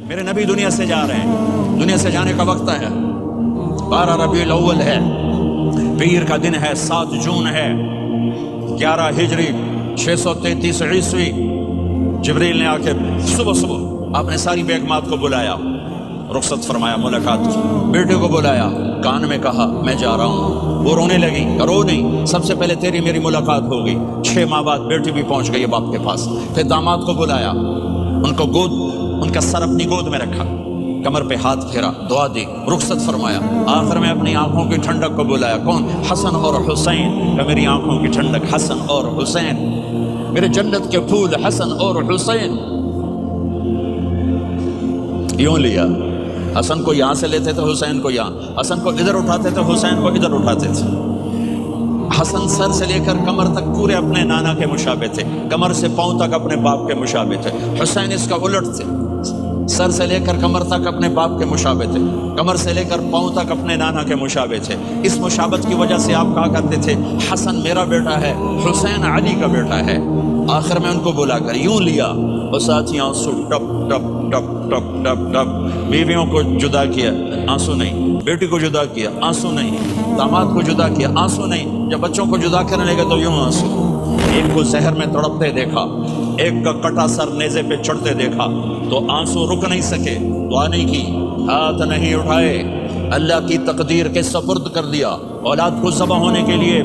میرے نبی دنیا سے جا رہے ہیں، دنیا سے جانے کا وقت ہے، 12 ربیع الاول ہے، پیر کا دن ہے، 7 جون ہے، 11 ہجری 633 عیسوی۔ جبریل نے آ کے صبح صبح آپ نے ساری بیگمات کو بلایا، رخصت فرمایا، ملاقات کی، بیٹے کو بلایا، کان میں کہا میں جا رہا ہوں۔ وہ رونے لگی، رو نہیں، سب سے پہلے تیری میری ملاقات ہو گئی۔ 6 ماہ بعد بیٹی بھی پہنچ گئی باپ کے پاس۔ پھر داماد کو بلایا، ان کو ان کا سر اپنی گود میں رکھا، کمر پہ ہاتھ پھیرا، دعا دی، رخصت فرمایا۔ آخر میں اپنی آنکھوں کی ٹھنڈک کو بلایا، کون؟ حسن اور حسین، کہ میری آنکھوں کی ٹھنڈک حسن اور حسین، میرے جنت کے پھول حسن اور حسین۔ یوں لیا، حسن کو یہاں سے لیتے تھے، حسین کو یہاں، حسن کو ادھر اٹھاتے تھے، حسین کو ادھر اٹھاتے تھے۔ حسن سر سے لے کر کمر تک پورے اپنے نانا کے مشابہ تھے، کمر سے پاؤں تک اپنے باپ کے مشابہ تھے۔ حسین اس کا الٹ تھے، سر سے لے کر کمر تک اپنے باپ کے مشابہ تھے، کمر سے لے کر پاؤں تک اپنے نانا کے مشابہ تھے۔ اس مشابہت کی وجہ سے آپ کہا کرتے تھے حسن میرا بیٹا ہے، حسین علی کا بیٹا ہے۔ آخر میں ان کو بلا کر یوں لیا، اور ساتھ ہی آنسو ٹپ ٹپ ٹپ ٹپ ٹپ ٹپ۔ بیویوں کو جدا کیا، آنسو نہیں، بیٹی کو جدا کیا، آنسو نہیں، داماد کو جدا کیا، آنسو نہیں، جب بچوں کو جدا کرنے لگے تو یوں آنسو۔ ایک کو زہر میں تڑپتے دیکھا، ایک کا کٹا سر نیزے پہ چڑھتے دیکھا تو آنسو رک نہیں سکے، دعا نہیں کی، ہاتھ نہیں اٹھائے، اللہ کی تقدیر کے سپرد کر دیا، اولاد کو ذبح ہونے کے لیے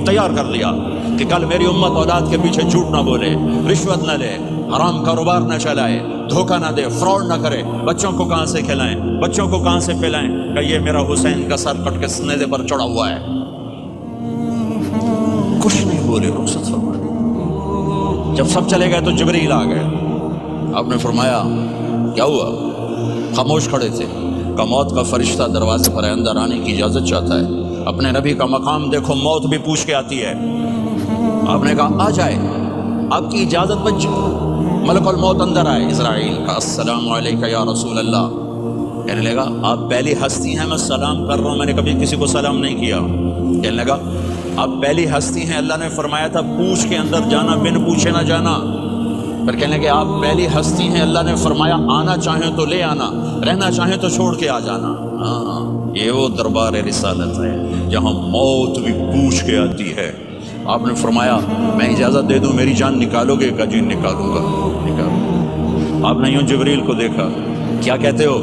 تیار کر لیا کہ کل میری امت اولاد کے پیچھے جھوٹ نہ بولے، رشوت نہ لے، حرام کاروبار نہ چلائے، دھوکہ نہ دے، فراڈ نہ کرے، بچوں کو کہاں سے کھلائیں، بچوں کو کہاں سے پلائیں، کہ یہ میرا حسین کا سر کٹ کے نیزے پر چڑھا ہوا ہے۔ کچھ نہیں بولے، رخصت فرمایا۔ جب سب چلے گئے تو جبریل آ گئے، آپ نے فرمایا کیا ہوا؟ خاموش کھڑے تھے، کہ موت کا فرشتہ دروازے پر اندر آنے کی اجازت چاہتا ہے۔ اپنے نبی کا مقام دیکھو، موت بھی پوچھ کے آتی ہے۔ آپ نے کہا آ جائے، آپ کی اجازت بچ چکی۔ ملک الموت اندر آئے، اسرائیل کا السلام علیکہ یا رسول اللہ، کہنے لگا آپ پہلی ہستی ہیں، میں سلام کر رہا ہوں، میں نے کبھی کسی کو سلام نہیں کیا۔ کہنے لگا آپ پہلی ہستی ہیں، اللہ نے فرمایا تھا پوچھ کے اندر جانا، بن پوچھے نہ جانا۔ پھر کہنے لگے آپ پہلی ہستی ہیں، اللہ نے فرمایا آنا چاہیں تو لے آنا، رہنا چاہیں تو چھوڑ کے آ جانا۔ ہاں، یہ وہ دربار رسالت ہے جہاں موت بھی پوچھ کے آتی ہے۔ آپ نے فرمایا میں اجازت دے دوں میری جان نکالو گے؟ کہ جی نکالوں گا، نکالوں۔ آپ نے یوں جبریل کو دیکھا، کیا کہتے ہو،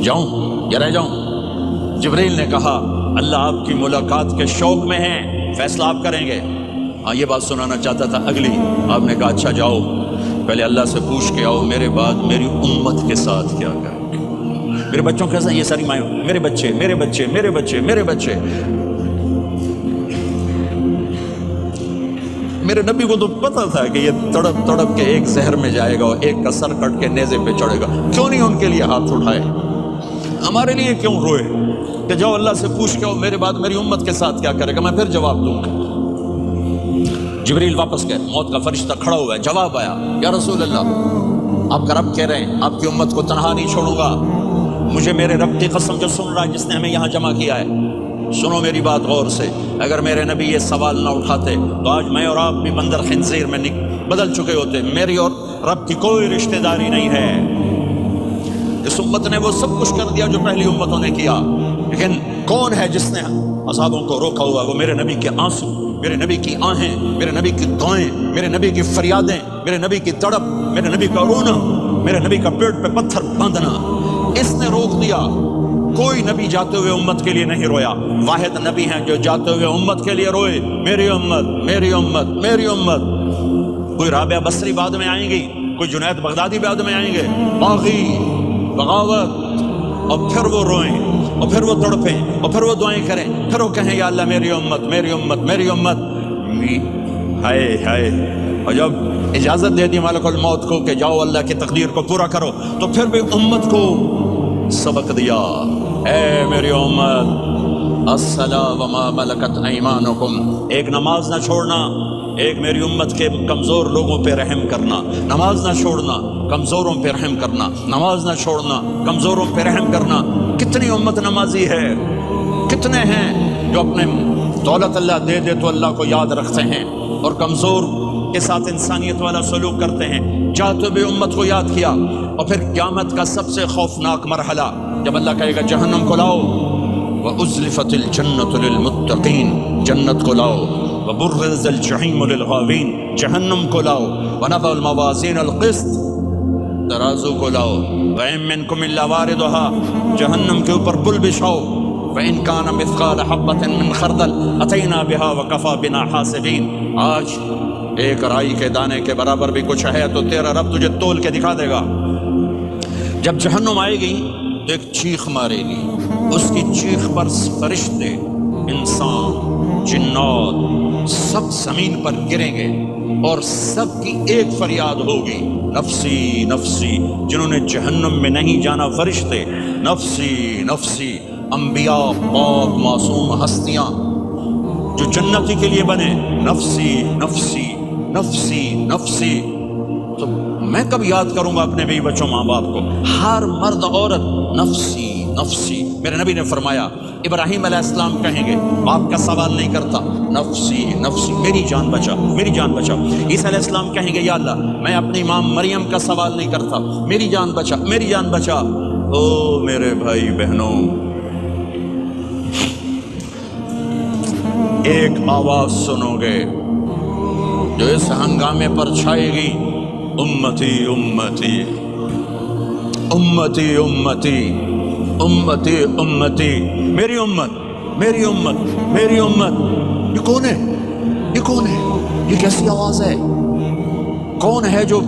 جاؤں یا رہ جاؤں؟ جبریل نے کہا اللہ آپ کی ملاقات کے شوق میں ہیں، فیصلہ آپ کریں گے۔ ہاں یہ بات سنانا چاہتا تھا اگلی۔ آپ نے کہا اچھا جاؤ، پہلے اللہ سے پوچھ کے آؤ میرے بعد میری امت کے ساتھ کیا کریں گے، میرے بچوں کے ساتھ۔ یہ ساری مائیں، میرے بچے میرے بچے میرے بچے میرے بچے۔ میرے نبی کو تو پتا تھا کہ یہ تڑپ تڑپ کے ایک زہر میں جائے گا اور ایک کا سر کٹ کے نیزے پہ چڑھے گا، کیوں نہیں ان کے لیے ہاتھ اٹھائے؟ ہمارے لیے کیوں روئے کہ جاؤ اللہ سے پوچھ کے آؤ میرے بعد میری امت کے ساتھ کیا کرے گا، میں پھر جواب دوں گا۔ جبریل واپس گئے، موت کا فرشتہ کھڑا ہوا ہے، جواب آیا یا رسول اللہ آپ کا رب کہہ رہے ہیں آپ کی امت کو تنہا نہیں چھوڑوں گا۔ مجھے میرے رب کی قسم جو سن رہا ہے جس نے ہمیں یہاں جمع کیا ہے، سنو میری بات غور سے، اگر میرے نبی یہ سوال نہ اٹھاتے تو آج میں اور آپ بھی بندر خنزیر میں بدل چکے ہوتے۔ میری اور رب کی کوئی رشتہ داری نہیں ہے۔ اس امت نے وہ سب کچھ کر دیا جو پہلی امتوں نے کیا، لیکن کون ہے جس نے اصحابوں کو روکا ہوا؟ وہ میرے نبی کے آنسو، میرے نبی کی آہیں، میرے نبی کی دعائیں، میرے نبی کی فریادیں، میرے نبی کی تڑپ، میرے نبی کا رونا، میرے نبی کا پیٹ پہ پتھر باندھنا، اس نے روک دیا۔ کوئی نبی جاتے ہوئے امت کے لیے نہیں رویا، واحد نبی ہیں جو جاتے ہوئے امت کے لیے روئے، میری امت میری امت میری امت۔ کوئی رابعہ بصری بعد میں آئیں گی، کوئی جنید بغدادی بعد میں آئیں گے، باغی، بغاوت، اور پھر وہ روئیں، اور پھر وہ تڑپیں، اور پھر وہ دعائیں کریں، پھر وہ کہیں یا اللہ میری امت میری امت میری امت۔ ہائے ہائے، اور جب اجازت دے دی ملک الموت کو کہ جاؤ اللہ کی تقدیر کو پورا کرو، تو پھر بھی امت کو سبق دیا، اے میری امت الصلاۃ وما ملکت ایمانکم، ایک نماز نہ چھوڑنا، ایک میری امت کے کمزور لوگوں پہ رحم کرنا، نماز نہ چھوڑنا، کمزوروں پہ رحم کرنا، نماز نہ چھوڑنا، کمزوروں پہ رحم کرنا۔ کتنی امت نمازی ہے، کتنے ہیں جو اپنے دولت اللہ دے دے تو اللہ کو یاد رکھتے ہیں، اور کمزور کے ساتھ انسانیت والا سلوک کرتے ہیں، چاہتے ہوئے امت کو یاد کیا۔ اور پھر قیامت کا سب سے خوفناک مرحلہ جب اللہ کہے گا جہنم کو لاؤ، وَأُزْلِفَتِ الْجَنَّةُ لِلْمُتَّقِينَ، جنت کو لاؤ، وَبُرِّزَ الْجَحِيمُ لِلْغَاوِينَ، جہنم کو لاؤ، وَنَضَعُ الْمَوَازِينَ الْقِسْطَ، ترازو کو لاؤ، وَإِن مِّنكُمْ إِلَّا وَارِدُهَا، جہنم کے اوپر پل بچھاؤ، وَإِن كَانَ مِثْقَالَ حَبَّةٍ مِّن خَرْدَلٍ أَتَيْنَا بِهَا وَكَفَىٰ بِنَا حَاسِبِينَ۔ آج ایک رائی کے دانے کے برابر بھی کچھ ہے تو تیرا رب تجھے تول کے دکھا دے گا۔ جب جہنم آئے گی تو ایک چیخ مارے گی، اس کی چیخ پر فرشتے، انسان، جنات سب زمین پر گریں گے اور سب کی ایک فریاد ہوگی، نفسی نفسی۔ جنہوں نے جہنم میں نہیں جانا فرشتے، نفسی نفسی۔ انبیاء، پاک معصوم ہستیاں جو جنتی کے لیے بنے، نفسی نفسی نفسی نفسی۔ تو میں کب یاد کروں گا اپنے بیوی بچوں ماں باپ کو؟ ہر مرد عورت نفسی نفسی۔ میرے نبی نے فرمایا ابراہیم علیہ السلام کہیں گے باپ کا سوال نہیں کرتا، نفسی نفسی، میری جان بچا، میری جان بچا۔ عیسیٰ علیہ السلام کہیں گے یا اللہ میں اپنی ماں مریم کا سوال نہیں کرتا، میری جان بچا، میری جان بچا۔ او میرے بھائی بہنوں، ایک آواز سنو گے جو اس ہنگامے پر چھائے گی، امتی امتی امتی امتی امتی امتی، میری امت میری امت میری امت۔ یہ کون ہے؟ یہ کون ہے؟ یہ کیسی آواز ہے؟ کون ہے جو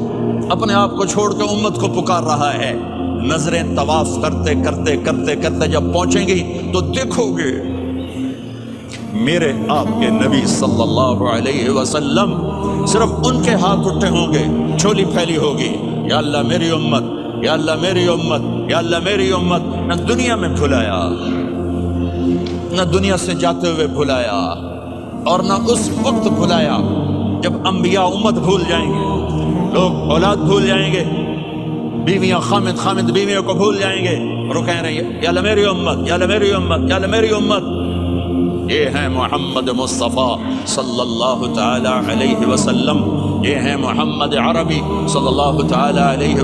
اپنے آپ کو چھوڑ کے امت کو پکار رہا ہے؟ نظریں طواف کرتے کرتے کرتے کرتے جب پہنچیں گی تو دیکھو گے میرے آپ کے نبی صلی اللہ علیہ وسلم، صرف ان کے ہاتھ اٹھے ہوں گے، جھولی پھیلی ہوگی، یا اللہ میری امت، یا اللہ میری امت، یا اللہ میری امت۔ نہ دنیا میں بھلایا، نہ دنیا سے جاتے ہوئے بھلایا، اور نہ اس وقت بھلایا جب انبیاء امت بھول جائیں گے، لوگ اولاد بھول جائیں گے، بیویاں خامد خامد بیویوں کو بھول جائیں گے، اور وہ کہہ رہے ہیں یا اللہ میری امت، یا اللہ میری امت، یا اللہ میری امت۔ یہ ہیں محمد مصطفیٰ صلی اللہ تعالی علیہ وسلم، یہ ہیں محمد عربی صلی اللہ تعالی علیہ